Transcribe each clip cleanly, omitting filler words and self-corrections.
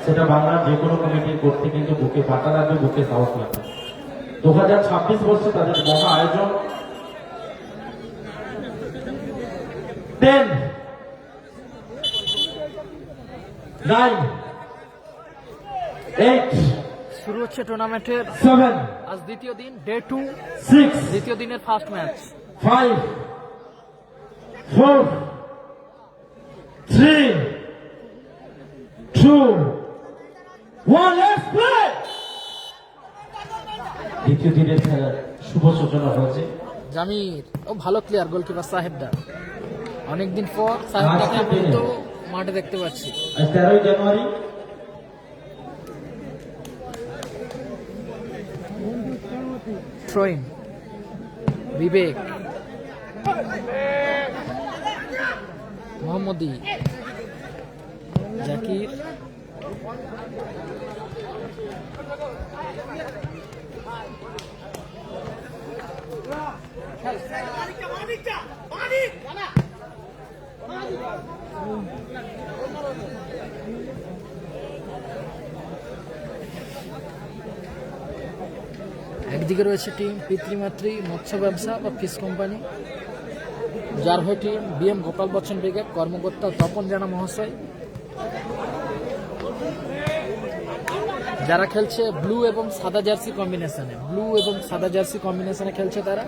সেটা বাংলার যে কোনো কমিটির করতে কিন্তু বুকে পাতা লাগবে, বুকে সাহস লাগবে। 2026 বর্ষে তাদের মহা আয়োজন 10 9 8 শুরু হচ্ছে টুর্নামেন্টের 7 আজ দ্বিতীয় দিন, ডে 2, 6 দ্বিতীয় দিনের ফার্স্ট ম্যাচ। 5 4 3 2 1 let's play. দ্বিতীয় দিনের খেলার শুভ সূচনা হয়েছে। জামির ও ভালো প্লেয়ার, গোলকিপার সাহেবদা, অনেকদিন পর সাহেবদাকে আমি তো মাঠে দেখতে পাচ্ছি। আজ 13 জানুয়ারি। থ্রোইন বিবেক, মোহাম্মদী, জাকির, একদিকে রয়েছে টিম পিতৃমাতৃ মৎস্য ব্যবসা বা ফিশ কোম্পানি, যার হয়ে team BM Gopal Bachchan brigade, কর্মকর্তা তপন জানা মহাশয়, যারা খেলছে ব্লু এবং সাদা জার্সি কম্বিনেশনে খেলছে তারা।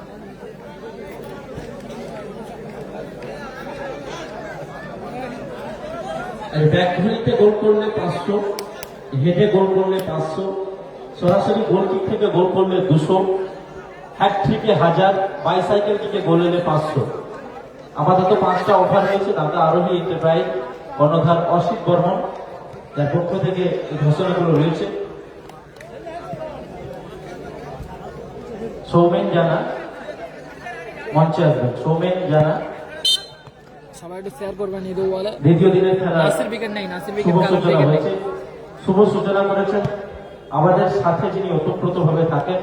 ব্যাকভলিতে গোল করলে 500, হেডে গোল করলে 500, সরাসরি গোল কিক থেকে গোল করলে 200, হ্যাটট্রিকে 1000, বাইসাইকেল থেকে গোল এলে 500। আপাতত 5টা অফার হয়েছে। দাদা আরোহী এন্টারপ্রাইজ, কর্ণধার অসিত বর্মন, যার পক্ষ থেকে এই ঘোষণাগুলো রয়েছে। সৌমেন জানা মঞ্চে আসবেন। সৌমেন জানা সবাই একটু শেয়ার করবেন ঈদ ওয়ালে। দ্বিতীয় দিনের খেলা নাসির উইকেট নেই, নাসির উইকেট শুভ কালার সূচনা উইকেট নেই। হয়েছে। শুভ সূচনা করেছেন আমাদের সাথে যিনি ওতপ্রোতভাবে থাকেন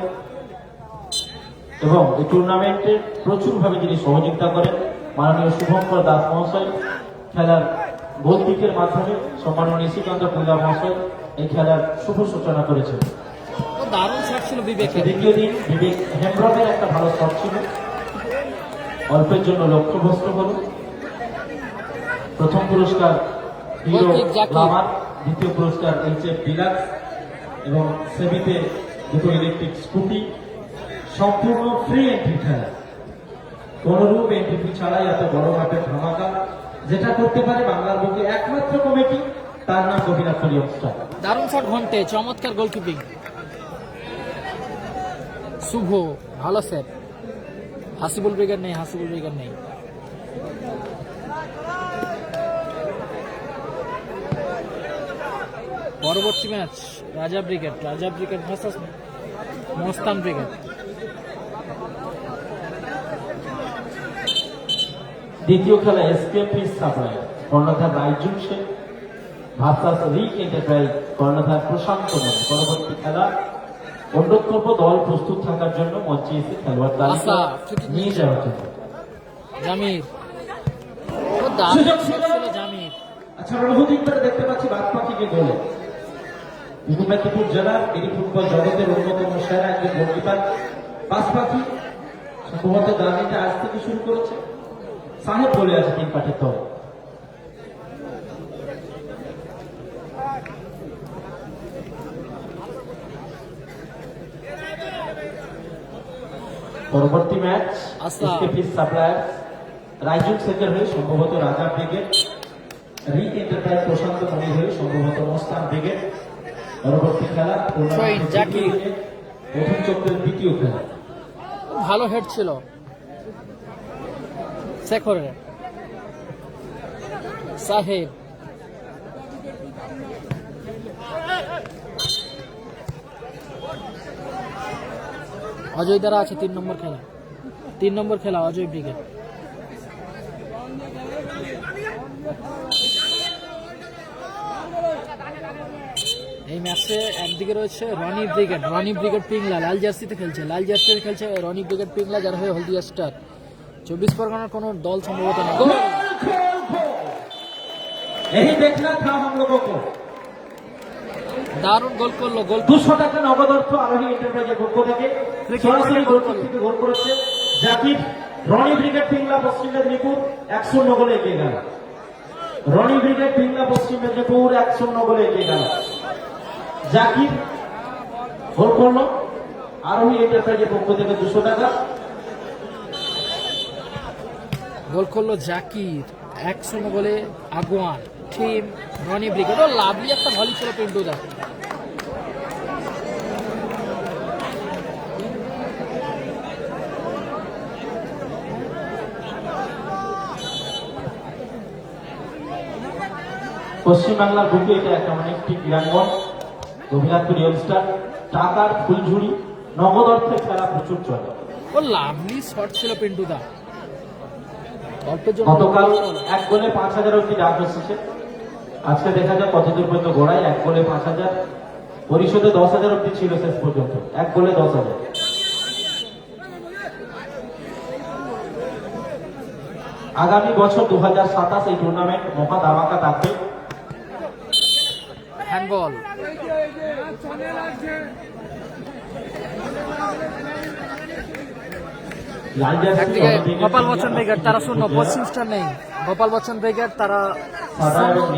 এবং এই টুর্নামেন্টে প্রচুরভাবে যিনি সহযোগিতা করেন, মাননীয় শুভঙ্কর দাস মহাশয়। খেলার গোল কিকের মাধ্যমে সম্মানীয় নিশিকান্ত পুল্লা মহাশয় এই খেলার শুভ সূচনা করেছেন। ও দারুণ শট ছিল বিবেকের। দ্বিতীয় দিন বিবেক হেমব্রমের একটা ভালো শট ছিল, অল্পের জন্য লক্ষ্যভ্রষ্ট হল। প্রথম পুরস্কার হিরো গ্লামার, দ্বিতীয় পুরস্কার এইচএফ ডিলাক্স এবং সেমিতে দুটো ইলেকট্রিক স্কুটি। সম্পূর্ণ ফ্রি এন্ট্রি খেলা, কোনরূপ এন্ট্রি ফি ছাড়াই এত বড় মাপের ধামাকা যেটা করতে পারে বাংলার বুকে একমাত্র কমিটি, তার নাম গোপীনাথ ইয়ংস্টার। দারুণ শট ঘন্টে, চমৎকার গোলকিপিং। শুভ ভালো সেট। হাসিবুল ব্রিগেড নেই, পরবর্তী ম্যাচ রাজা ব্রিগেড ভার্সাস মস্তান ব্রিগেড। দ্বিতীয় খেলা এসকে ফিশ সাপ্লাই, কর্ণধার রাইজুন শেখ ভার্সাস রিক এন্টারপ্রাইজ, কর্ণধার প্রশান্ত মনি। পরবর্তী খেলা অন্যতম দল প্রস্তুত থাকার জন্য মঞ্চে এসে খেলোয়াড় তালিকা নিয়ে যাওয়া হচ্ছে। জামির ও দারুণ শট ছিল জামির। আচ্ছা, অনুভূতি করে দেখতে পাচ্ছি বাদ পাখিকে গোলে। পূর্ব মেদিনীপুর জেলার এই ফুটবল জগতের অন্যতম সেরা একজন গোলকিপার বাস পাখি, সম্ভবত জার্নিটা আজ থেকে শুরু করেছে। সাহেব বলে আছে 3 পাঠের দল। পরবর্তী ম্যাচ এসকেপিস সাপ্লায়ার্স রাইজুন শেখের হয়ে সম্ভবত রাজা ব্রিগেড, রিক এন্টারপ্রাইজ প্রশান্ত মনির হয়ে সম্ভবত মস্তান ব্রিগেড। পরবর্তী খেলা জাকির, প্রথম চক্রের দ্বিতীয় খেলা। ভালো হেড ছিল শেখরের। সাহেব অজয় দ্বারা আছে 3 নম্বর খেলা অজয় ব্রিগেড। এই ম্যাচে একদিকে রয়েছে রনি ব্রিগেড পিংলা, লাল জার্সিতে খেলছে রনি ব্রিগেড পিংলা, যার হয়ে হলদিয়া স্টার। 24 परगनाর কোন দল সম্ভবত না। यही देखना था हम लोगों को। দারুণ গোল করলো, গোল 200 টাকা নগদ অর্থ আরোহী এন্টারপ্রাইজের পক্ষ থেকে সরাসরি গোল থেকে গোল করেছে জাকির। রনি ব্রিগেড পিংলা পশ্চিম মেদিনীপুর 1-0 গোলে এগিয়ে গেল। রনি ব্রিগেড পিংলা পশ্চিম মেদিনীপুর 1-0 গোলে এগিয়ে গেল। জাকির গোল করলো আরোহী এন্টারপ্রাইজের পক্ষ থেকে 200 টাকা। গোল করলো জাকির, 1-0 গোলে আগুয়ান টিম রনি ব্রিগেড। ও লাভলি একটা ভলি ছিল পিন্টু দা। পশ্চিমবাংলার বুকে এটা একটা অনেকটি ক্রীড়াঙ্গন। রঘুনাথপুর ইয়ংস্টার টাকার ফুলঝুরি নগদ অর্থে খেলা প্রচুর চলে। ও লাভলি শট ছিল পিন্টু দা। অল্পের জন্য গতকাল 1 গোলে 5,000 অব্দি ডাক এসেছে। আজকে দেখা যাক কতদূর পর্যন্ত গড়ায়। 1 গোলে 5,000, পরিশোধে 10,000 অব্দি ছিল শেষ পর্যন্ত। 1 গোলে 10,000। আগামী বছর 2027 এই টুর্নামেন্ট মহা ধামাকা থাকবে। হ্যান্ডবল একদিকে গোপাল বচ্চন ব্রিগেড তারা 0, পশ্চিম স্টার নেই। গোপাল বচ্চন ব্রিগেড তারা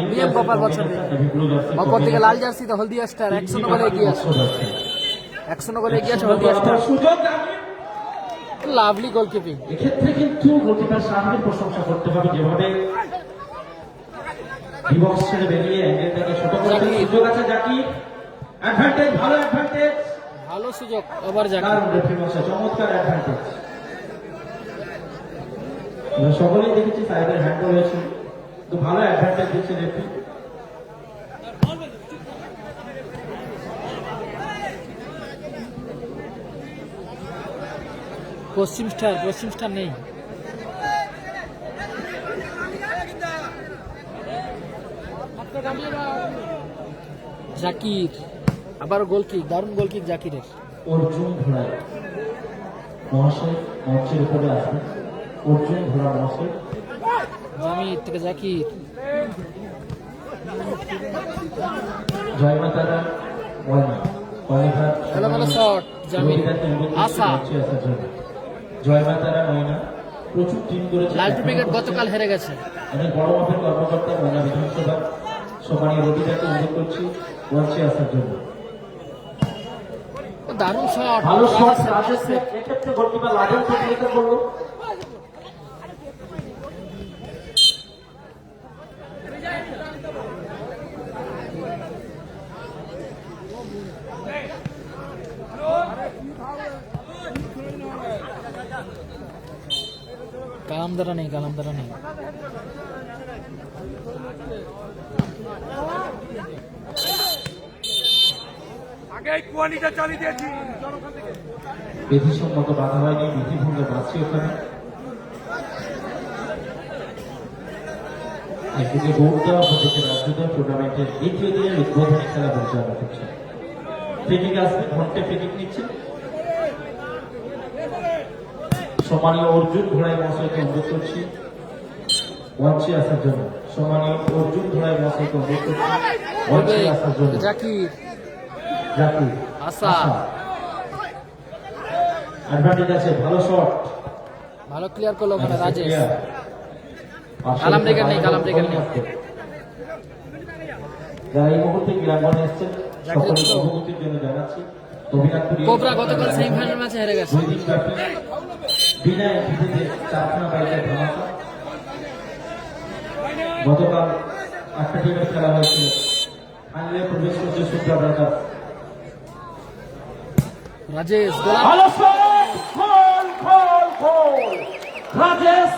বিএম গোপাল বচ্চন ব্রিগেড। অপরদিকে লাল জার্সিতে হলদিয়া স্টার 1-0 গোলে এগিয়ে আছে। 1-0 গোলে এগিয়ে আছে হলদিয়া স্টার। লাভলি গোলকিপিং। এক্ষেত্রে কিন্তু গোলকিপার সাহেবের প্রশংসা করতে হবে, যেভাবে ডিবক্স ছেড়ে বেরিয়ে অ্যাঙ্গেলটাকে ছোট করতে সুযোগ আছে জাকির। অ্যাডভান্টেজ, ভালো অ্যাডভান্টেজ, ভালো সুযোগ আবার জাকির। দারুণ রেফারি মশাই, চমৎকার অ্যাডভান্টেজ। আমরা সকলেই দেখেছি সাইডের হ্যান্ডবল হয়েছে, তো ভালো অ্যাডভান্টেজ দিচ্ছে রেফারি। পশ্চিম স্টার নেই। জাকির আবার গোল কিক, দারুণ গোল কিক জাকিরের। অর্জুন ঘোড়া মহাশয় মঞ্চের উপরে আসবে। অর্জুন ঘোড়া মহাশয়। জামির থেকে জাকির। জয় মাতারা ময়না কলেঘাট ভালো শট জামির। আশা জয় মাতারা ময়না প্রচুর টিম করেছে। লালটু ব্রিগেড গতকাল হেরে গেছে। অনেক বড় মাপের কর্মকর্তা ময়না বিধানসভা সম্মানীয় রবিদাকে অনুরোধ করছি মঞ্চে আসার জন্য। দারুণ শট, ভালো শট রাজেশ। এক্ষেত্রে গোলকিপার লাদেন প্রতিযোগিতা করলো। কালামদারা নেই। বিধিসম্মত বাধা হয়নি, বিধিভঙ্গে বাঁচছে ওখানে। একদিকে ভোট দেওয়া হচ্ছে রাজ্যদল টুর্নামেন্টের দ্বিতীয় দিনের উদ্বোধনী খেলা পরিচালনা করছে। ফ্রিকিক আসবে, ঘন্টে ফ্রিকিক নিচ্ছে। সম্মানীয় অর্জুন ঘোড়াই মহাশয়কে অনুরোধ করছি মঞ্চে আসার জন্য। সম্মানীয় অর্জুন ঘোড়াই মহাশয়কে অনুরোধ করছি মঞ্চে আসার জন্য। জাকির আশা অ্যাডভান্টেজ আছে, ভালো শট, ভালো ক্লিয়ার করলো ওখানে রাজেশ। কালাম ব্রিগেড নেই। যারা এই মুহূর্তে ক্রীড়াঙ্গনে এসেছেন সকলের অবগতির জন্য জানাচ্ছি কোবরা গতকাল সেমিফাইনাল ম্যাচে হেরে গেছে। বিনা এন্ট্রিতে 4খানা বাইকের ধামাকা। গতকাল 8টা টিমের খেলা হয়েছিল। ফাইনালে প্রবেশ করছে সুপ্রা ব্রাদার্স। রাজেশ ভালো শট, গোল রাজেশ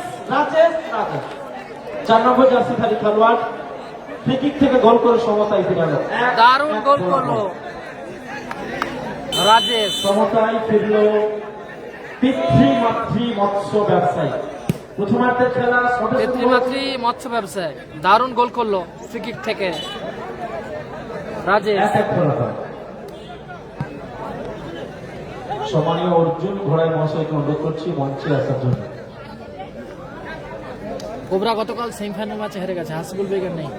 4 নম্বর জার্সিধারী খেলোয়াড় ফ্রিকিক থেকে গোল করে সমতায় ফিরালো। দারুণ গোল করলো রাজেশ। সমতায় ফিরল পিতৃমাতৃ মৎস্য ব্যবসায়ী। প্রথমার্ধের খেলা পিতৃমাতৃ মৎস্য ব্যবসায়ী দারুণ গোল করলো ফ্রিকিক থেকে রাজেশ। সম্মানীয় অর্জুন ঘোড়াই মহাশয়কে অনুরোধ করছি মঞ্চে আসার জন্য। কোবরা গতকাল সেমিফাইনাল ম্যাচে হেরে গেছে। হাসিবুল ব্রিগেড নেই।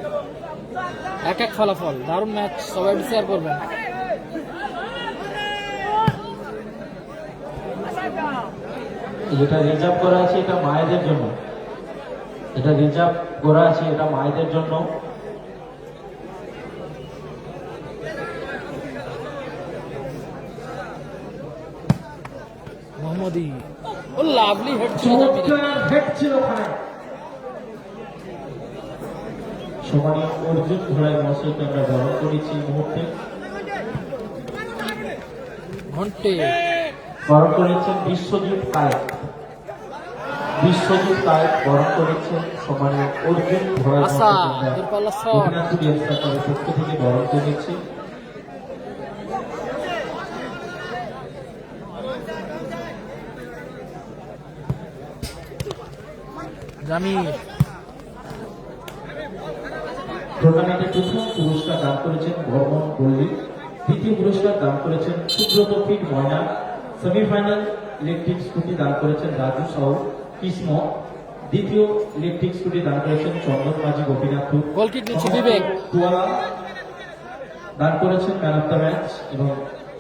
এক এক ফলাফল, দারুণ ম্যাচ, সবাই শেয়ার করবেন। যেটা রিজার্ভ করা আছে এটা মায়েদের জন্য, এটা রিজার্ভ করা আছে এটা মায়েদের জন্য। মোহাম্মদী, ও লাভলি হেড ছিল জামির। হেড ছিল ওখানে। সমানি অর্জুন ঘোড়ায় মশাইকে আমরা বরণ করেছি এই মুহূর্তে। ঘন্টে বরণ করেছেন বিশ্বজিৎ কায়েত, বিশ্বজিৎ কায়েত বরণ করেছেন সমানি অর্জুন ঘোড়ায় আশা দূরপাল্লা শট, পক্ষ থেকে বরণ করেছি। জামির টুর্নামেন্টে প্রথম পুরস্কার দান করেছেন বর্মন পল্লী, দ্বিতীয় পুরস্কার দান করেছেন সুব্রত ফিট ময়না, সেমিফাইনাল ইলেকট্রিক স্কুটি দান করেছেন রাজু সাউ কিসমো, দ্বিতীয় ইলেকট্রিক স্কুটি দান করেছেন চন্দন মাঝি গোপীনাথ, গোলকিক নিচ্ছে বিবেক, দুয়ালা দান করেছেন ম্যান অফ দ্য ম্যাচ এবং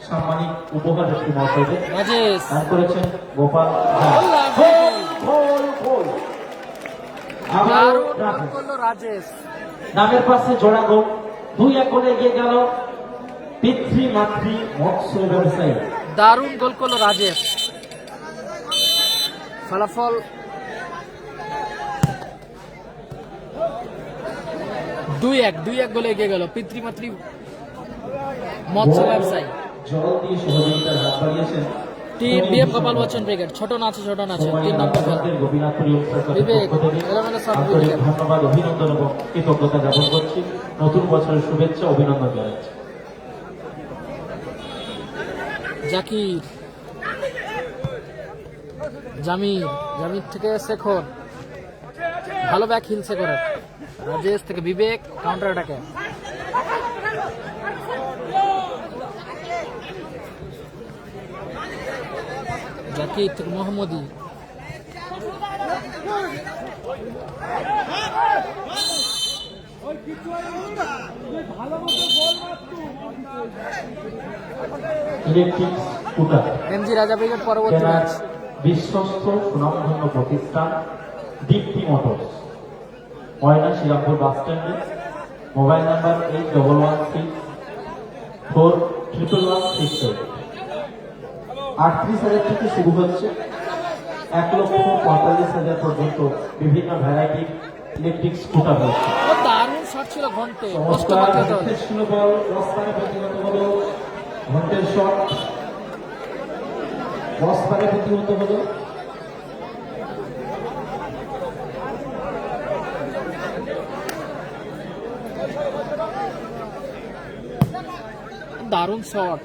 সাম্মানিক উপহার একটি মহাশয়দের রাজেশ দান করেছেন গোপাল। দারুণ গোল করলো রাজেশ। নামের পাশে জোড়া গোল, 2-1 গোলে এগিয়ে গেল পিতৃমাতৃ মৎস্য ব্যবসায়ী। দারুণ গোল করলো রাজেশ। ফলাফল 2-1 গোলে এগিয়ে গেল পিতৃমাতৃ মৎস্য ব্যবসায়ী। জল দিয়ে সহযোগিতার হাত বাড়িয়েছেন team BM Gopal Bachchan brigade. ছোট নাচে 3 নম্বর খেলা। বিবেক এলোমেলো শট, বিবেক ধন্যবাদ, অভিনন্দন এবং কৃতজ্ঞতা জ্ঞাপন করছি। নতুন বছরের শুভেচ্ছা অভিনন্দন জানাচ্ছি। জাকির, জামির থেকে শেখর, ভালো ব্যাক হিল শেখরের। রাজেশ থেকে বিবেক, কাউন্টার অ্যাটাকে জাকির থেকে মোহাম্মদী, ইলেকট্রিক স্কুটার এমজি রাজা ব্রিগেড। পরবর্তী ম্যাচ বিশ্বস্ত সুনামধন্য প্রতিষ্ঠান দীপ্তি মোটরস, ময়না শ্রীরামপুর বাস স্ট্যান্ডে। Mobile number 8116411168। 38,000 থেকে শুরু হচ্ছে 1,45,000 পর্যন্ত বিভিন্ন ভ্যারাইটি ইলেকট্রিক স্কুটার রয়েছে। ও দারুণ শট ছিল ঘন্টে, পোস্ট চমৎকার মারতে দল। হেডের ছিল বল, ক্রসবারে প্রতিহত হলো ঘন্টের শট, ক্রসবারে প্রতিহত হলো। দারুণ শট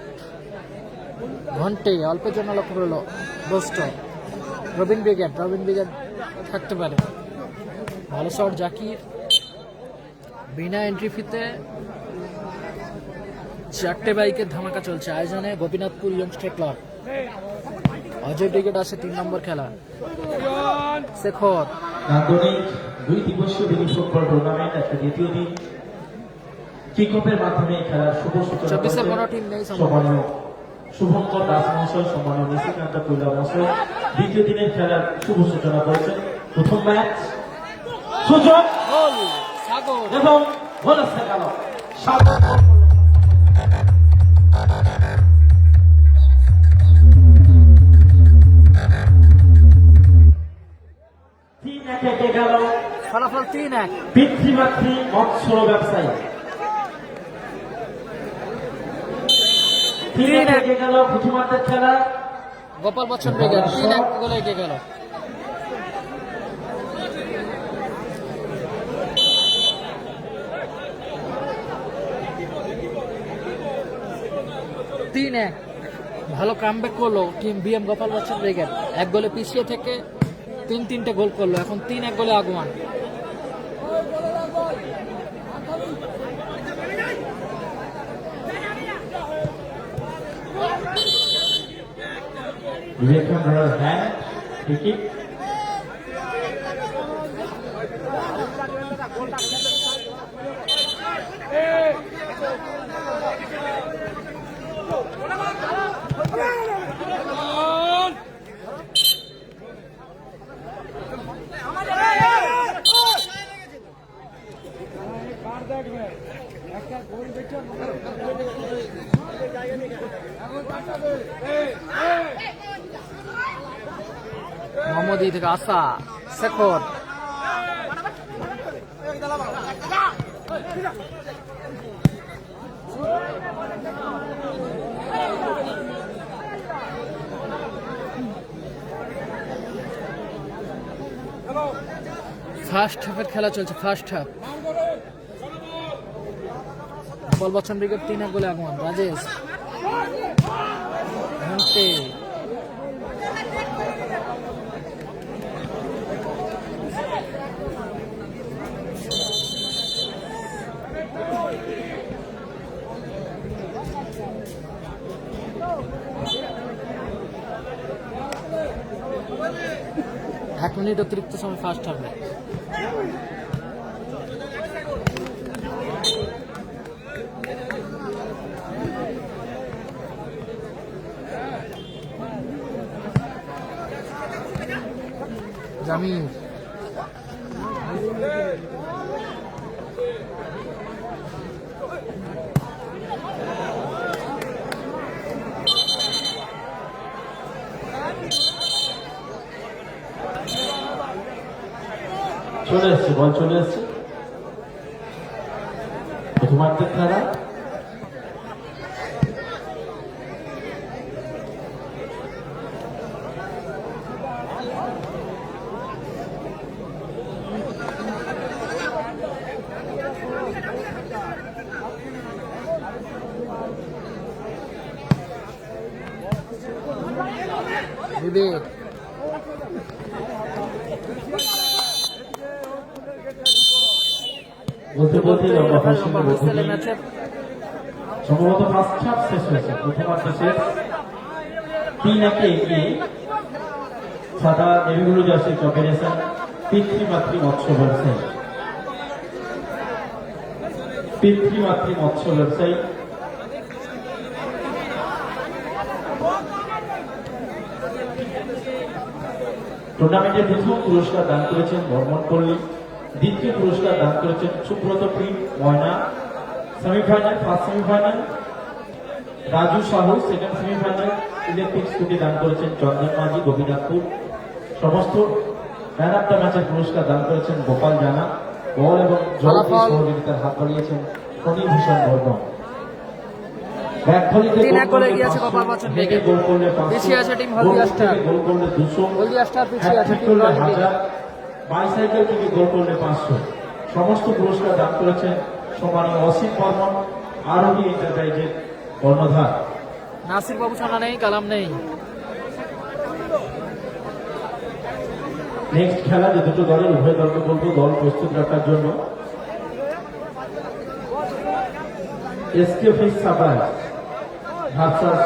ঘন্টে, অল্পের জন্য লক্ষ্য করলো দোস্ত। রবিন ব্রিগেড থাকতে পারে। ভালো শট জাকির, বিনা এন্ট্রি ফিতে 4টে বাইকের ধামাকা চলছে আয়োজনে গোপীনাথপুর ইয়ংস্টার ক্লাব। অজয় ব্রিগেড আছে 3 নম্বর খেলা। শেখর নান্দনিক 2 দিবসীয় মিনি ফুটবল টুর্নামেন্ট আজকে দ্বিতীয় দিন কিক অফের মাধ্যমে খেলার শুভ সূচনা 24-এর কোনো টিম নেই সম্মানীয় শুভঙ্কর দাস মহাশয়, সম্মানীয় নিশিকান্ত কৈলা মহাশয় দ্বিতীয় দিনের খেলার শুভ সূচনা করেছেন। প্রথম ম্যাচ সুযোগ গোল সাগর, এবং গোল এসে গেল সাগর। 3-1 এগিয়ে গেল ফলাফল 3-1। পিতৃমাতৃ মৎস্য ব্যবসায়ী। 3-1 এগিয়ে গেল প্রথমার্ধের খেলা। গোপাল বচ্চন ব্রিগেড 3-1 গোলে এগিয়ে গেল। ভালো কামব্যাক করলো team BM Gopal Bachchan brigade. 1 গোলে পিছিয়ে থেকে 3-3টে গোল করলো, এখন 3-1 গোলে আগুয়ান। Vivekananda hand free kick. Mohammadi থেকে আসা শেখর, ফার্স্ট হাফের খেলা চলছে। First half Gopal Bachchan brigade 3 গোলে আগমন। রাজেশ ঘন্টে, এক মিনিট অতিরিক্ত সময় ফার্স্ট হাফে। জামির চলে এসছে, বল চলে এসছে। প্রথমার্ধের খেলা বিবেক বলতে বলতে লম্বা ফাঁসির মধ্যে দিয়ে ম্যাচের সম্ভবত ফার্স্ট হাফ শেষ হয়েছে। প্রথমার্ধ শেষ, 3-1 এগিয়ে সাদা নেভিগুলো জার্সি কম্বিনেশন পিতৃমাতৃ মৎস্য ব্যবসায়ী। পিতৃমাতৃ মৎস্য ব্যবসায়ী টুর্নামেন্টের প্রথম পুরস্কার দান করেছেন বর্মন পল্লী, দ্বিতীয় পুরস্কার দান করেছেন Subrata print Moyna, semifinal first semifinal Raju Sahu, second semifinal electric scooty দান করেছেন চন্দন মাঝি গোপীনাথপুর। সমস্ত ম্যান অফ দ্য ম্যাচের পুরস্কার দান করেছেন গোপাল জানা, বল এবং জলকে সহযোগিতার হাত বাড়িয়েছেন ফণীভূষণ বর্মন। তিন-এক গোলে এগিয়েছে গোপাল বচ্চন ব্রিগেড। পিছিয়ে আছে টিম হলদিয়া স্টার। হলদিয়া স্টার পিছিয়ে আছে টিম রয়্যাল। বাইসাইকেল থেকে গোল করলে 500। সমস্ত পুরস্কার দান করেছেন সম্মানীয় অসীম বর্মন, আরোহী এন্টারপ্রাইজের কর্ণধার। নাসির বাবু ছানা নেই, কালাম নেই। নেক্সট খেলা যে দুটো দলের উভয় দলকে বলবো দল প্রস্তুত রাখার জন্য। SK Fish Supply versus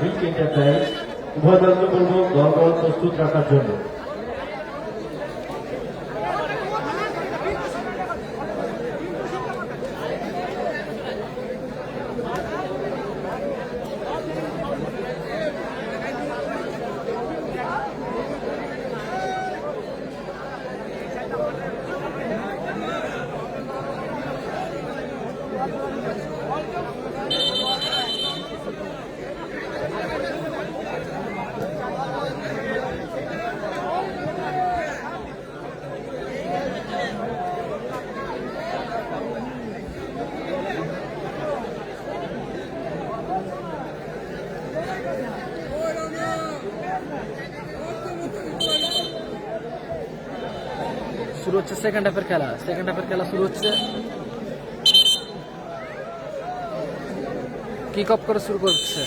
Rich Enterprise, উভয় দলকে বলবো দল প্রস্তুত রাখার জন্য। শুরু হচ্ছে সেকেন্ড হাফের খেলা। সেকেন্ড হাফের খেলা শুরু হচ্ছে। কিক অফ করে শুরু করছে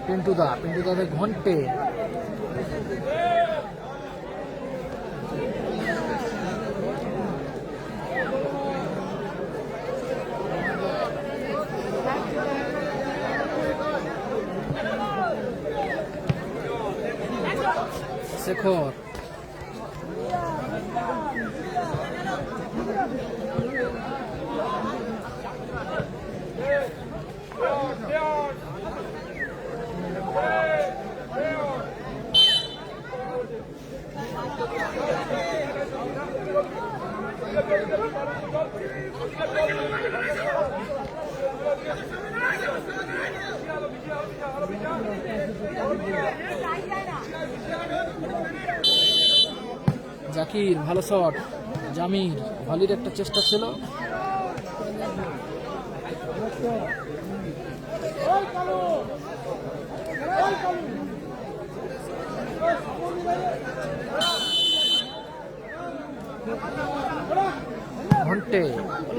পিন্টুদাদের ঘন্টে। শেখর জাকির ভালো শট, জামির ভলির একটা চেষ্টা ছিল। ঘন্টে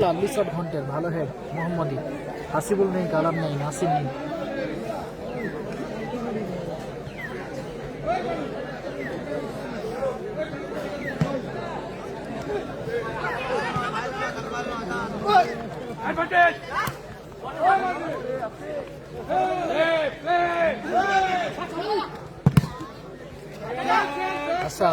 লাভলি শট, ঘন্টের ভালো হেড। মোহাম্মদী, হাসিবুল নেই, কালাম নেই, নাসিম নেই। আচ্ছা,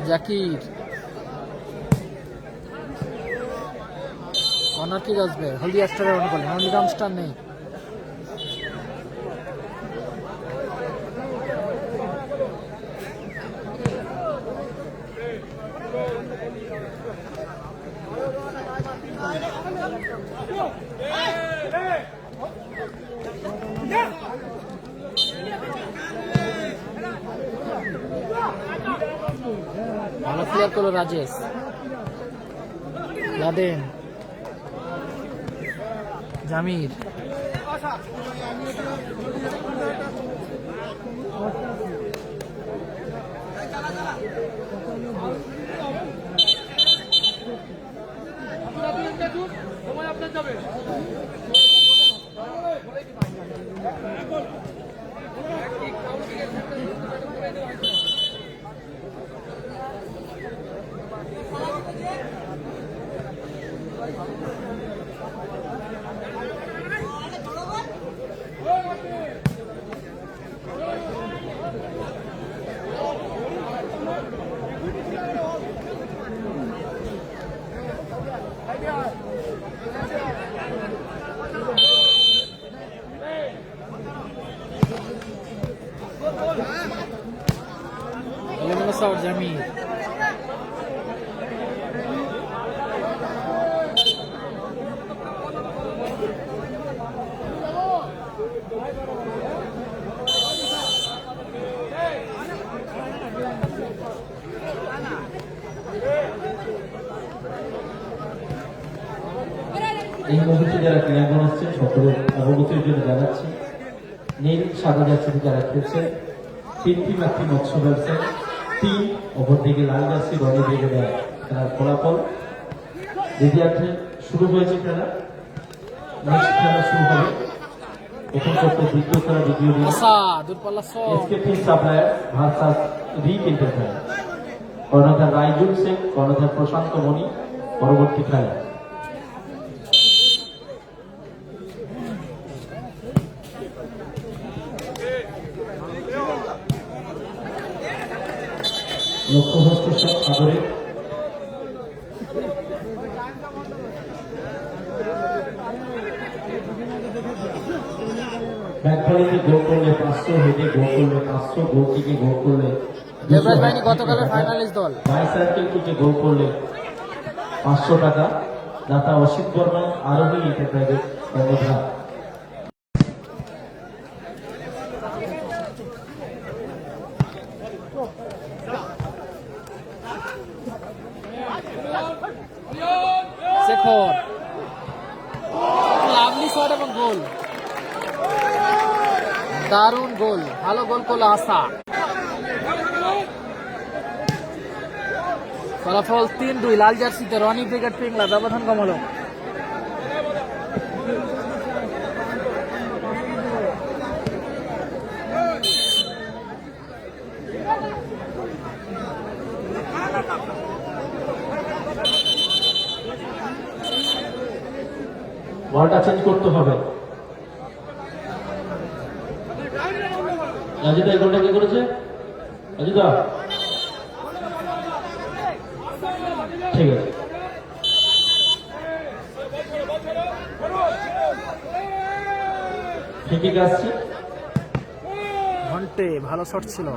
জাকির কর্নার কিক আসবে হলদিয়া স্টারের অনুকূলে। নন্দীগ্রাম স্টার নেই। ভালো ক্লিয়ার করলো রাজেশ। Laden, Jamir, shot, Jamir. এই মুহূর্তে যারা ক্রীড়াঙ্গন আসছেন সকলের অবগতির জন্য জানাচ্ছি, নীল সাদা জার্সি যারা খেলছে, তিনটি মাতৃ মৎস্য ব্যবসায় 3, অপরদিকে লাল জার্সি রনি ব্রিগেডের খেলার ফলাফল। দ্বিতীয়ার্ধে শুরু হয়েছে খেলা, নেক্সট খেলা শুরু হবে। প্রথম পক্ষে দ্বিতীয় খেলা, দ্বিতীয় দিন দূরপাল্লা শট, এসকেপি সাপ্লায়ার ভার্সাস রিক এন্টারপ্রাইজ। কর্ণধার রাইজুল শেখ, কর্ণধার প্রশান্ত মণি। পরবর্তী খেলা লক্ষ্যভ্রষ্ট সাগরে ব্যাকফলিতে গোল করলে 500, হেডে গোল করলে 500, গোল কিকে গোল করলে দেবরাজ বাহিনী গতকালের ফাইনালিস্ট দল। বাইসাইকেল কিকে গোল করলে 500 টাকা। দাতা অসিত বর্মা, আরোহী এন্টারপ্রাইজের কর্ণধার। শেখর, লাভলি শট এবং গোল, দারুণ গোল, ভালো গোল করলো আশা। ফলাফল 3-2 লাল জার্সিতে রনি ব্রিগেড পিংলা, ব্যবধান কমালো। বলটা চেঞ্জ করতে হবে। রাজিদা এই গোলটা কে করেছে? রাজিদা, ঠিক আছে। ঠিক আসছে। ঘন্টে ভালো শট ছিল।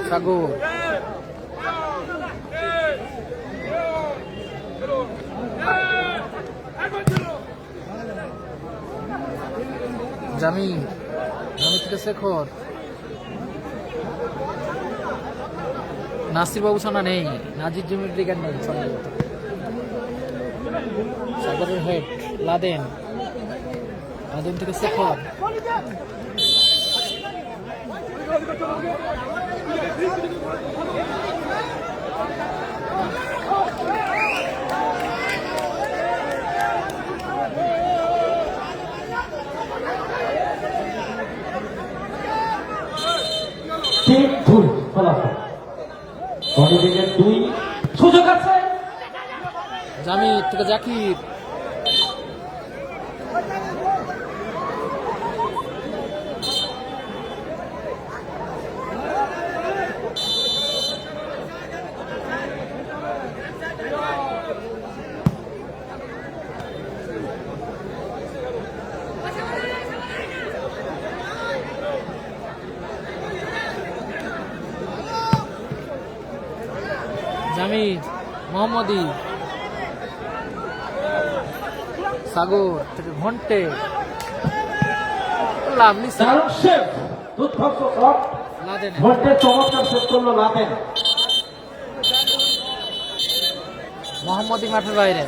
সাগর জামিন, জামিন থেকে শেখর, নাসির বাবু সোনা নেই, নাজির জমির ব্রিগেড নেই। সাগরের হেড, লাদেন, লাদেন থেকে শেখর, ঠিক ভুল ফলাফল। বডিবিল্ডার 2 সুযোগ আছে। জামির থেকে জাকির, জামির, মোহাম্মদী, সাগর থেকে ঘন্টে, লাভলি দারুণ সেভ, দুর্ধর্ষ শট। লাদেন, ঘন্টে চমৎকার সেভ করলো লাদেন। মোহাম্মদী মাঠের বাইরে।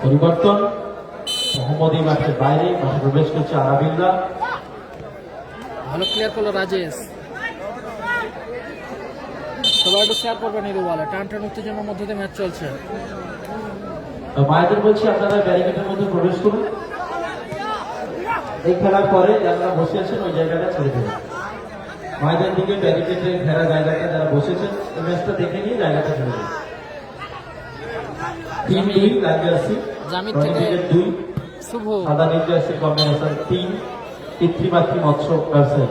পরিবর্তন, মোহাম্মদী মাঠের বাইরে, মাঠে প্রবেশ করছে আরাবিল্লা। ভালো ক্লিয়ার করলো রাজেশ। সবাই একটু শেয়ার করবেন এই বলে, টান টান উত্তেজনার মধ্যে দিয়ে ম্যাচ চলছে। মায়েদের বলছি আপনারা ব্যারিকেডের মধ্যে প্রবেশ করুন। এই খেলার পরে যারা বসে আছেন ওই জায়গাটা ছেড়ে দেবেন। মায়েদের দিকে ব্যারিকেডে ঘেরা জায়গাটা যারা বসেছেন এই ম্যাচটা দেখে নিয়ে জায়গাটা ছেড়ে দেবেন। 3-2 লাল জার্সি, জামির থেকে 2 শুভ, সাদা নীল জার্সি কম্বিনেশন 3 পিতৃমাতৃ মৎস্য ব্যবসায়ী।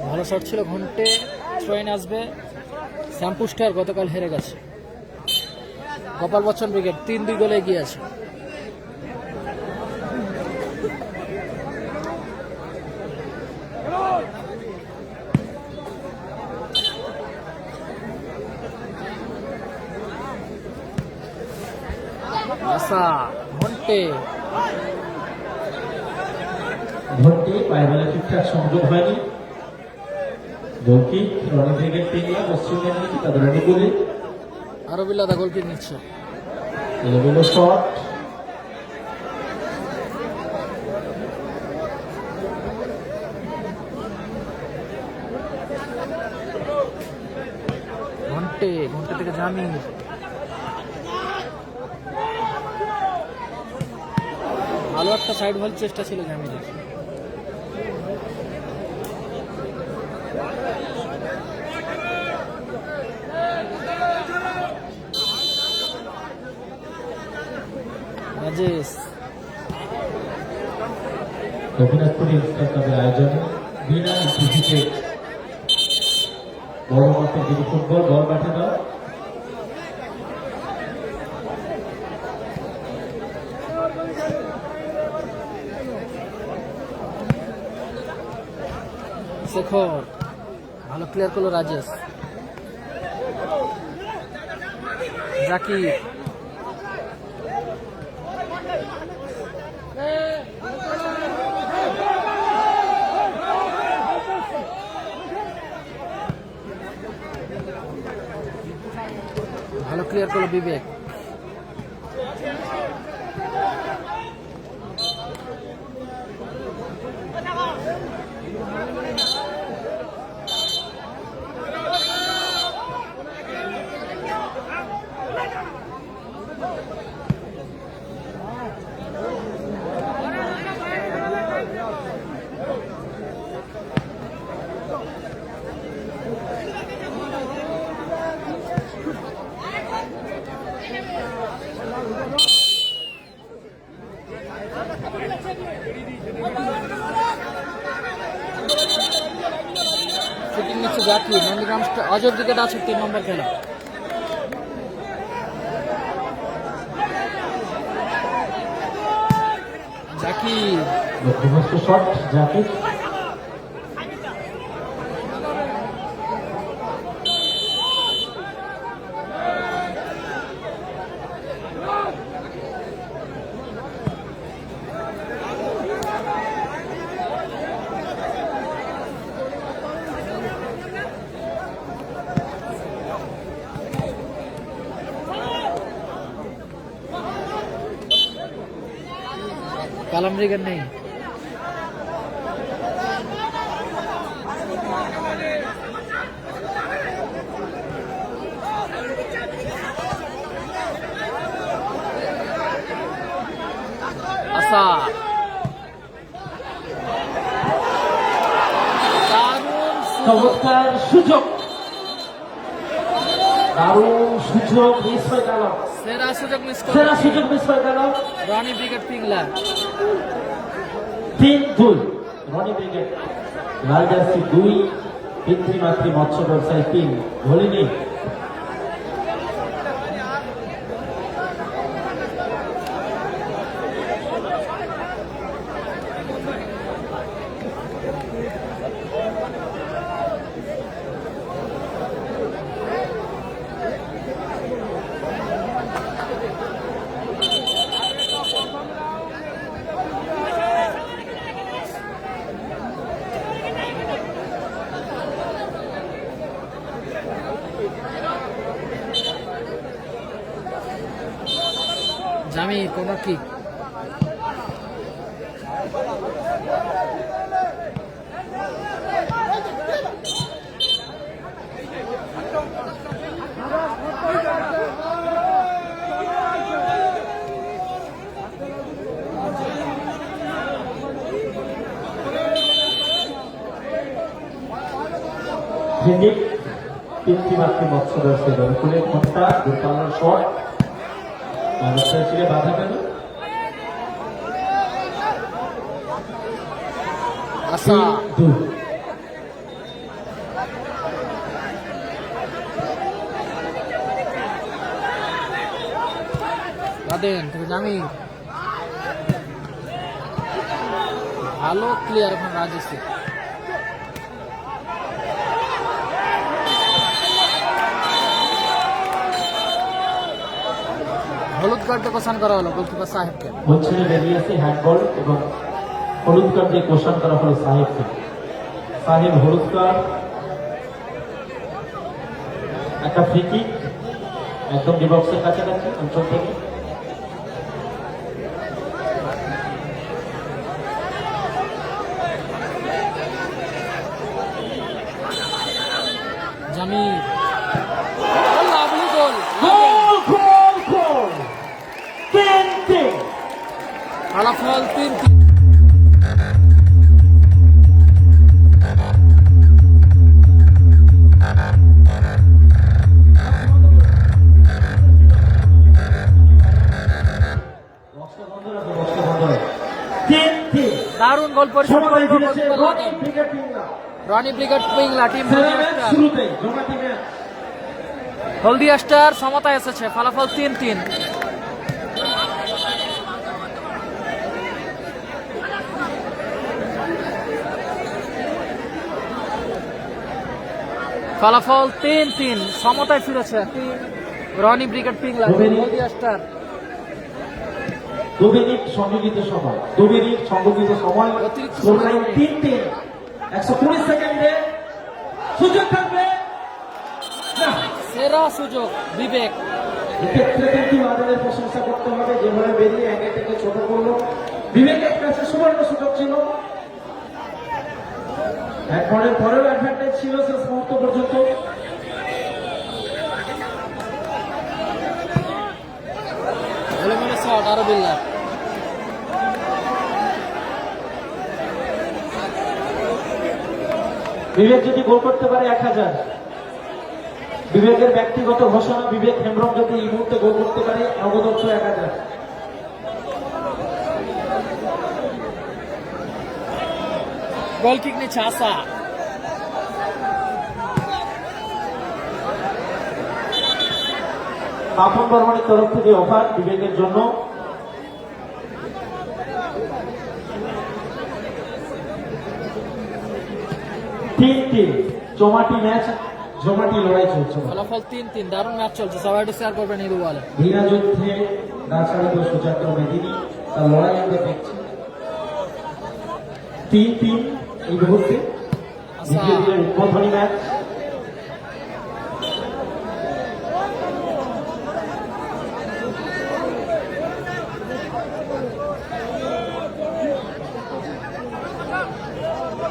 ভালো শট ছিল ঘন্টে, ট্রেন আসবে। শ্যাম্পু স্টার গতকাল হেরে গেছে। গোপাল বচ্চন ব্রিগেড 3-2 গোলে এগিয়ে আছে। আশা, ঘন্টে, ঘন্টে পায়ে বলে ঠিকঠাক সংযোগ হয়নি। গোলকি রনি ব্রিগেড টিমিয়া পশ্চিম মেদিনীপুর তাদের রানি গোলে আরবিল্লাদা গোলকিক নিচ্ছে। এলোমেলো শট। ঘন্টে, ঘন্টে থেকে জামির, ভালো একটা সাইড বল চেষ্টা ছিল জামিরের। রাজেশ, রঘুনাথপুর ইনস্টার ক্লাবের আয়োজনে বিনা টিভিতে বড় মাপের দিদি ফুটবল বল মাঠে দাও। শেখর, ভালো ক্লিয়ার করলো রাজেশ। জাকির, ক্লিয়ার করলো বিবেক। শুটিং নিচ্ছে জাকি, নন্দীগ্রাম অজয় ক্রিকেট আছে 3 নম্বর খেলা। জাকি লক্ষ্যভ্রষ্ট শট জাকি। কালাম ব্রিগেড নেই। আশা চমৎকার সুযোগ, দারুণ সুযোগ মিস হয়ে গেল, সেরা সুযোগ মিস সেরা সুযোগ মিস হয়ে গেল। রনি ব্রিগেড পিংলা 3-2 রনি ব্রিগেড, লাল জার্সি 2, পিতৃমাতৃ মৎস্য ব্যবসায়ী 3, ভলিনি। জামি কোন কিক, পিতৃমাতৃ মৎস্য ব্যবসায়ী দলকুলের ঘন্টা দুর্পাল্লার শট, মানুষের ছিল বাধা পেল। আশা 2 বাদেন থেকে জামি ভালো ক্লিয়ার এখন রাজেশে। হলুদ কার্ড কোশান করা হলো গোলকিপার সাহেবকে। বলছিল বেরিয়েছে হ্যান্ডবল এবং হলুদ কার্ড দিয়ে কোশান করা হলো সাহেবকে। সাহেব হলুদ কার্ড, একটা ফ্রি কিক একদম ডিবক্সের কাছাকাছি অঞ্চল থেকে। জামি লাভলি গোল, ফলাফল 3-3। দারুণ গোল পরিশোধ করে রনি ব্রিগেড পিংলা টিম হলদিয়া স্টার সমতায় এসেছে, ফলাফল 3-3। ফলাফল 3-3 সমতায় ফিরেছে রনি ব্রিগেড পিংলা হলদিয়া স্টার। 2 মিনিট সংযোজিত সময়, 2 মিনিট সংযোজিত সময়, অতিরিক্ত সময় 3-3 120 সেকেন্ডে সুযোগ থাকবে। সেরা সুযোগ বিবেক এক্ষেত্রে কিন্তু আদানের প্রশংসা করতে হবে, যেভাবে বেরিয়ে একে থেকে ছোট করলো। বিবেকের কাছে সুবর্ণ সুযোগ ছিল, এক পরের পরেও অ্যাডভান্টেজ ছিল শেষ মুহূর্ত পর্যন্ত। এলোমেলো শট আরো বিল্লা। বিবেক যদি গোল করতে পারে 1000, বিবেকের ব্যক্তিগত ঘোষণা, বিবেক হেমব্রম যদি এই মুহূর্তে গোল করতে পারে নগদত্ব 1000। গোল কিক নিচ্ছে আসা। আপন বর্মনের তরফ থেকে অফার বিবেকের জন্য। তিন জমাটি ম্যাচ, জমাটি লড়াই চলছে। ফলাফল 3-3, দারুণ ম্যাচ চলছে। সবাই একটু শেয়ার করবেন এই বলে। বিনা যুদ্ধে দাঁড়ানো সুজাত মেদিনী, তার লড়াই আমরা দেখছি। 3-3 এই মুহূর্তে দ্বিতীয় দিনের উদ্বোধনী ম্যাচ।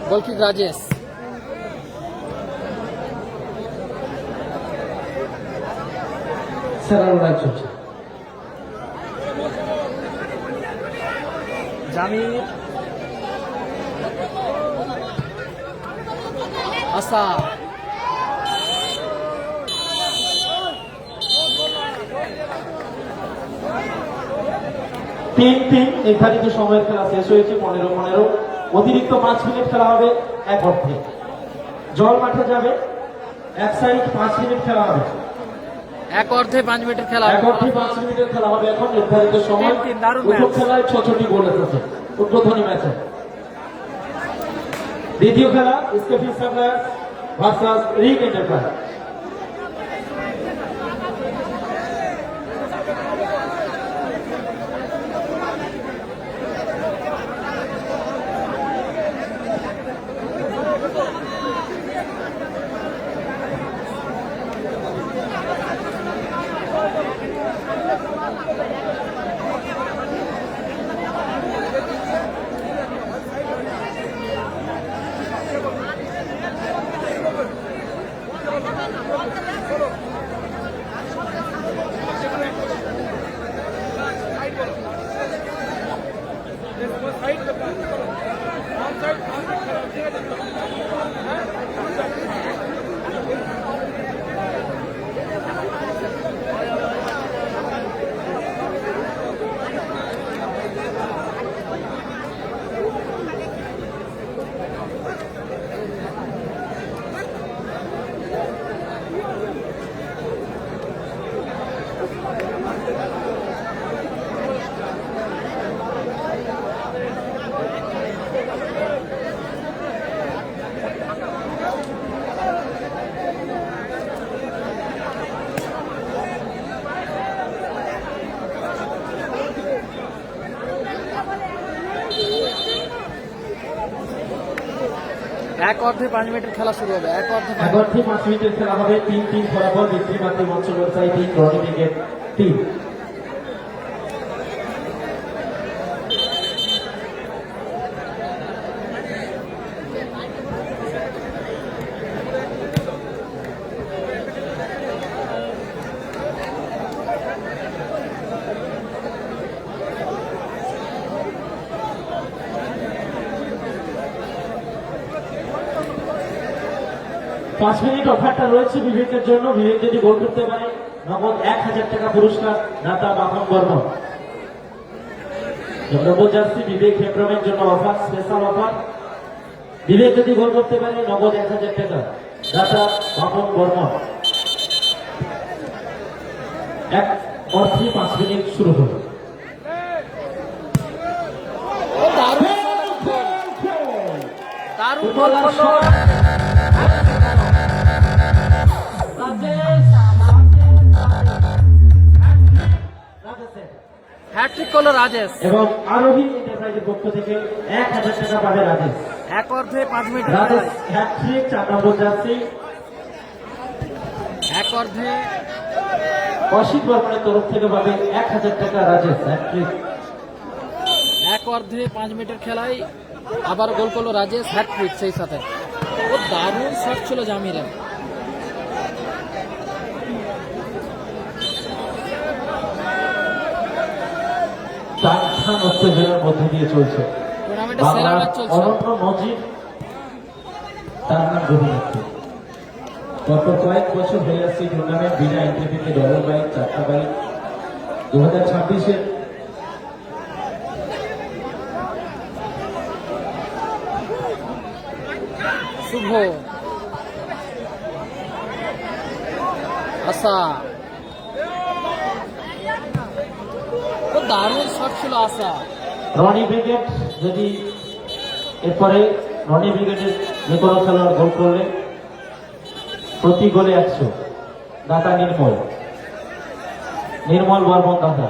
গোল কিক রাজেশ। সেরা লড়াই চলছে। জামির আসা। 3-3 নির্ধারিত সময়ের খেলা শেষ হয়েছে। 15-15 অতিরিক্ত 5 মিনিট খেলা হবে এক অর্ধে। জল মাঠে যাবে, এক সাইড 5 মিনিট খেলা হবে। এক অর্ধে 5 মিনিটের খেলা। এক অর্ধে 5 মিনিটের খেলা হবে এখন নির্ধারিত সময়। 3-3 দারুণ প্রথম ম্যাচ। খেলায় 6টি গোল এসেছে উদ্বোধনী ম্যাচে। দ্বিতীয় খেলা স্কেফি সাপ্লায়ার্স ভার্সাস রিক এন্টারপ্রাইজ। এক অর্ধে 5 মিনিটের খেলা শুরু হবে। এক অর্ধে এক অর্ধে 5 মিনিটের খেলা হবে। 3-3 ফলাফল। বিক্রি মাত্র মঞ্চ ব্যবসায়ী 3, রনি ব্রিগেড 3। পাঁচ মিনিট অফারটা রয়েছে বিবেকের জন্য। বিবেক যদি গোল করতে পারে নগদ 1000 টাকা পুরস্কার, দাতা বাপন বর্মন। নম্বর জার্সি বিবেক হেমব্রমের জন্য অফার, স্পেশাল অফার। বিবেক যদি গোল করতে পারে নগদ 1000 টাকা, দাতা বাপন বর্মন। এক অর্ধে 5 মিনিট শুরু হলো। দারুণ গোল করলো হ্যাটট্রিক করলো রাজেশ। এবং আরোহী এন্টারপ্রাইজের পক্ষ থেকে 1000 টাকা পাবে রাজেশ। এক অর্ধে 5 মিনিট রাজেশ হ্যাটট্রিক, 4 নম্বর জার্সি। এক অর্ধে অসিত বর্মনের তরফ থেকে পাবে 1000 টাকা রাজেশ হ্যাট্রিক। এক অর্ধে 5 মিনিটের খেলায় আবার গোল করলো রাজেশ, হ্যাটট্রিক সেই সাথে। ও দারুণ শট ছিল জামিরের। টানটান উত্তেজনার মধ্যে দিয়ে চলছে টুর্নামেন্টের সেরা ম্যাচ চলছে। অনন্য নজির, তার নাম রবীন্দ্র। গত কয়েক বছর হয়ে আসছে টুর্নামেন্ট বিনা এন্ট্রি থেকে ডবল বাইক, 4টা বাইক। 2026-এর শুভ আশা, ও দারুণ শট ছিল আশা। রনি ব্রিগেড যদি এরপরে রনি ব্রিগেডের যে কোনো খেলোয়াড় গোল করলে প্রতি গোলে 100। দাতা নির্মল বর্মন দাতা।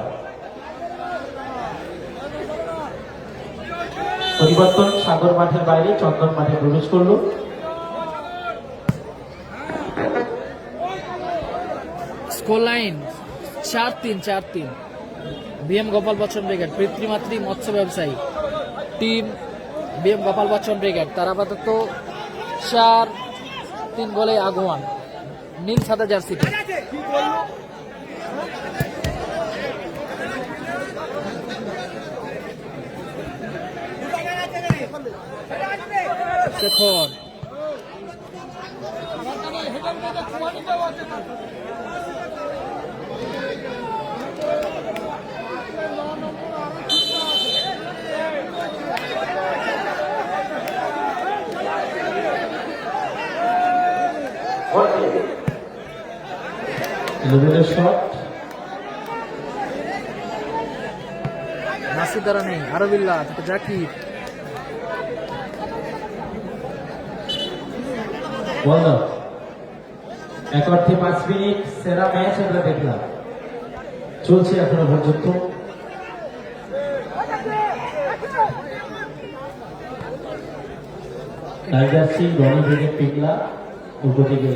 পরিবর্তন, সাগর মাঠের বাইরে চন্দন মাঠে প্রবেশ করলো। Score line 4-3। BM Gopal Bachchan brigade, পিতৃমাতৃ মৎস্য ব্যবসায়ী team BM Gopal Bachchan brigade, তারা আপাতত 4-3 গোলে আগুয়ান নীল সাদা জার্সিতে। শেখর লেভেলের শট, নাসির দ্বারা নেই, আরবিল্লা থেকে জাকির, বল। 1 অর্ধে 5 মিনিট, সেরা ম্যাচ আমরা দেখলাম, চলছে এখনো পর্যন্ত। টাইগার সিং, রনি ব্রিগেড পিংলা, উল্টো দিকে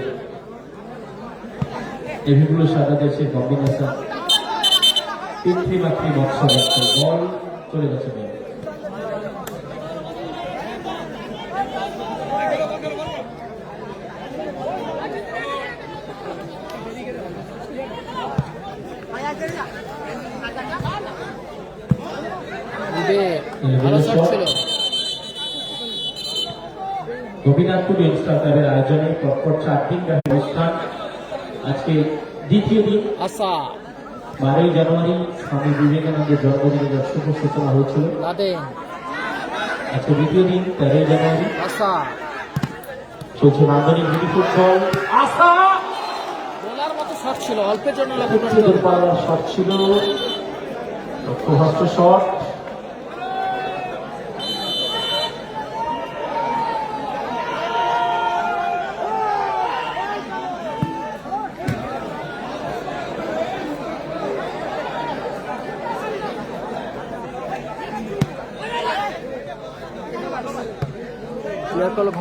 এভিগুলো সাদা দেশের কম্বিনেশন। পিতৃমাতৃ মৎস্য ব্যবসা, বল চলে গেছে বল। ভালো শট ছিল। গোপীনাথপুর ইনস্টার ক্লাবের আয়োজনে পরপর 4 দিন ব্যাপী অনুষ্ঠান, আজকে দ্বিতীয় দিন। আশা 12ই জানুয়ারি স্বামী বিবেকানন্দের জন্মদিনের শুভ সূচনা হয়েছিল। লাদেন, আজকে দ্বিতীয় দিন 13ই জানুয়ারি। আশা চলছে নান্দনিক মিনি ফুটবল। আশা বোলার মতো শট ছিল, অল্পের জন্য দূরপাল্লার শট ছিল, লক্ষ্যভ্রষ্ট শট।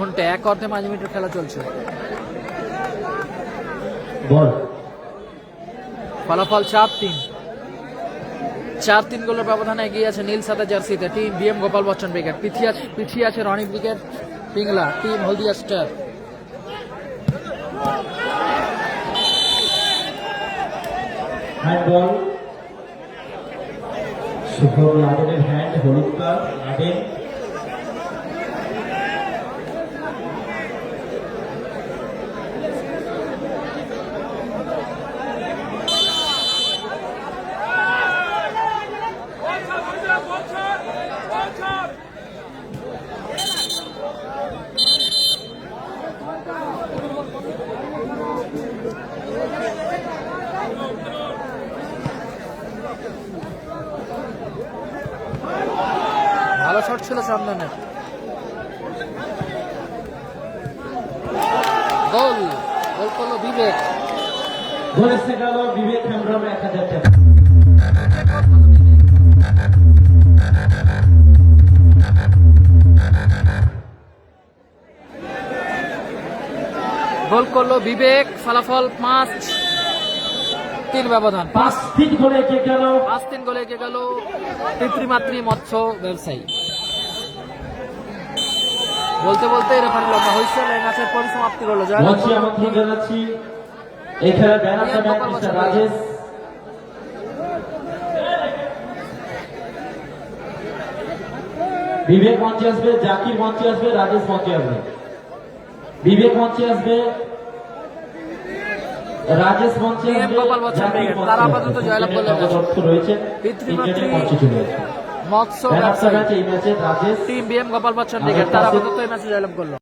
ঘন্টা 1 অর্ধে 5 মিনিটের খেলা চলছে। বল ফলাফল 4-3 গোলের ব্যবধানে এগিয়ে আছে নীল সাদা জার্সিতে team BM Gopal Bachchan brigade. পিছিয়ে আছে রনি ব্রিগেড পিংলা, টিম হলদিয়া স্টার। হ্যান্ডবল, শুভম লাদেনের হ্যান্ড, হলুদ কার্ড। লাদেন ভালো শট ছিল চন্দনের। গোল করলো বিবেক। গোল এসে গেল বিবেক হেমব্রম, 1000 টাকা। গোল করলো বিবেক, ফলাফল 5। 3 ব্যবধান 5-3 গোলে এগিয়ে গেল 5-3 গোলে এগিয়ে গেল পিতৃমাতৃ মৎস্য ব্যবসায়ী। বলতে বলতে রেফারি লম্বা হয়েছে, এই ম্যাচের পরিসমাপ্তি করলো জয়লাভ মঞ্চে আমন্ত্রণ জানাচ্ছি এই খেলার ব্যানার চ্যাম্পিয়ন মিস্টার রাজেশ। বিবেক মঞ্চে আসবে, জাকির মঞ্চে আসবে, রাজেশ মঞ্চে আসবে। বিবেক মঞ্চে আসবে, রাজেশ মঞ্চে PM আসবে, গোপাল বচ্চন জাকির ব্রিগেড। মঞ্চে তারা আসবে। আপাতত জয়লাভ করলেন। পদক্ষেপ রয়েছে পিতৃমাতৃ তিনজনের মঞ্চে চলে আসবে। মৎস্য ব্যানার ব্যবসায়ী চ্যাম্পিয়ন এই ম্যাচে Rajesh team BM Gopal Bachchan brigade তারা আপাতত এই ম্যাচে জয়লাভ করলো।